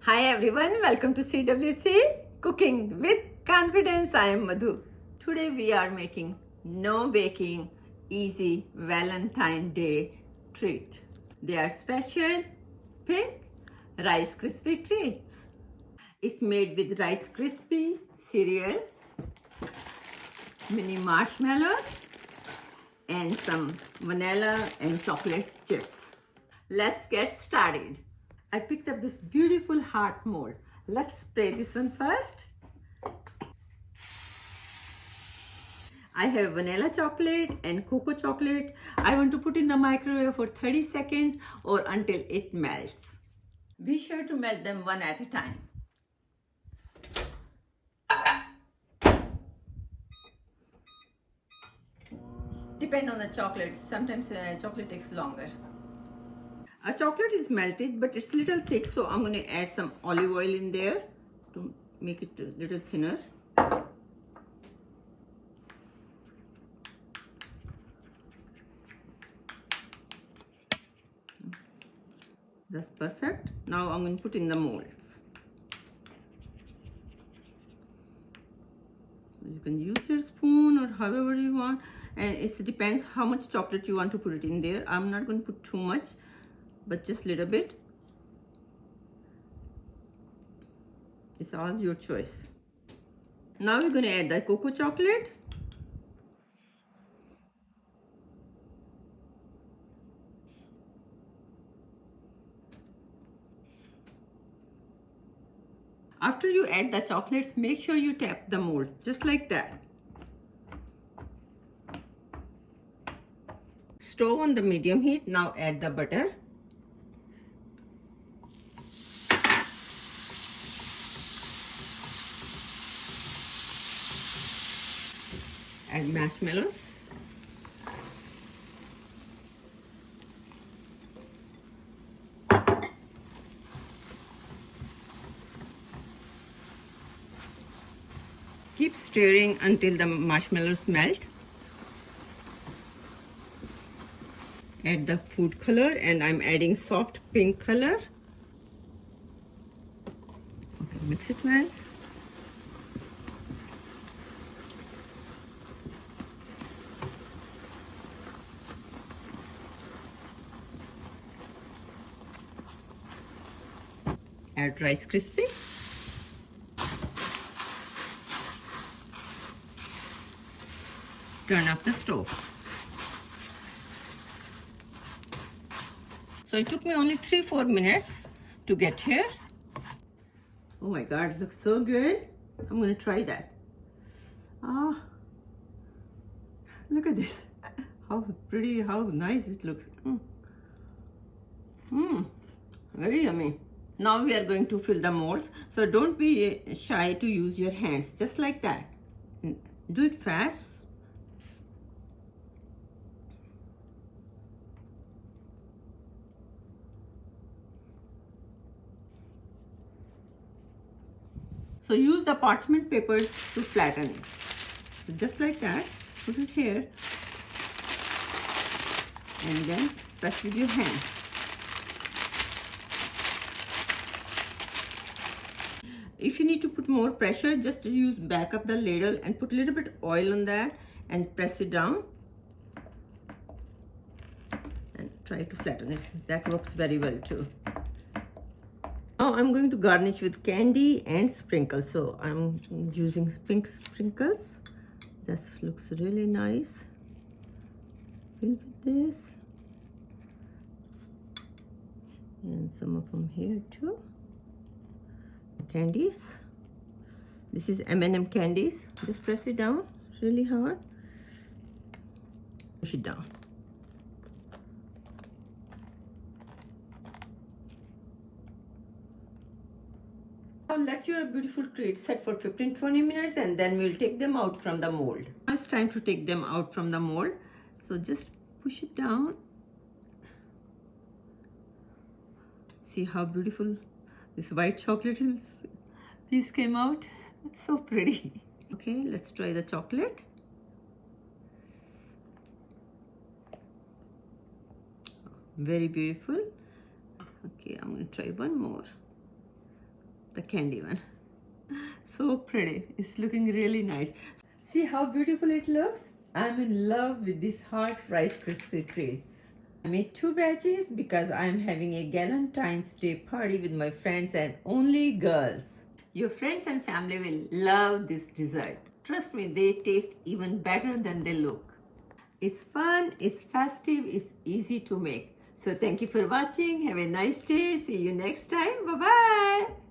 Hi everyone, welcome to CWC Cooking with Confidence. I am Madhu. Today we are making no baking easy Valentine Day treat. They are special pink Rice Krispie treats. It's made with Rice Krispie cereal, mini marshmallows and some vanilla and chocolate chips. Let's get started. I picked up this beautiful heart mold. Let's spray this one first. I have vanilla chocolate and cocoa chocolate. I want to put in the microwave for 30 seconds or until it melts. Be sure to melt them one at a time. Depend on the chocolate. Sometimes chocolate takes longer. Our chocolate is melted, but it's a little thick, so I'm going to add some olive oil in there to make it a little thinner. That's perfect. Now I'm going to put in the molds. You can use your spoon or however you want, and it depends how much chocolate you want to put it in there. I'm not going to put too much, but just a little bit. It's all your choice. Now we're going to add the cocoa chocolate. After you add the chocolates, make sure you tap the mold, just like that. Stove on the medium heat. Now add the butter. Add marshmallows. Keep stirring until the marshmallows melt. Add the food color, and I'm adding soft pink color. Okay, mix it well. Add Rice Krispie. Turn off the stove. So it took me only 3-4 minutes to get here. Oh my God, it looks so good. I'm gonna try that. Ah, look at this. How pretty, how nice it looks. Very yummy. Now we are going to fill the molds. So don't be shy to use your hands, just like that. Do it fast. So use the parchment paper to flatten it. So just like that, put it here and then press with your hand. If you need to put more pressure, just use back of the ladle and put a little bit oil on that and press it down and try to flatten it. That works very well too. Now I'm going to garnish with candy and sprinkles. So I'm using pink sprinkles. This looks really nice. Fill with this. And some of them here too. Candies. This is M&M candies. Just press it down really hard. Push it down. Now let your beautiful treats set for 15-20 minutes, and then we'll take them out from the mold. Now it's time to take them out from the mold. So just push it down. See how beautiful this white chocolate piece came out. It's so pretty. Okay, let's try the chocolate. Very beautiful. Okay, I'm going to try one more. the candy one. So pretty. It's looking really nice. See how beautiful it looks? I'm in love with these hot Rice Krispie treats. I made 2 batches because I'm having a Valentine's Day party with my friends and only girls. Your friends and family will love this dessert. Trust me, they taste even better than they look. It's fun, it's festive, it's easy to make. So thank you for watching. Have a nice day. See you next time. Bye-bye.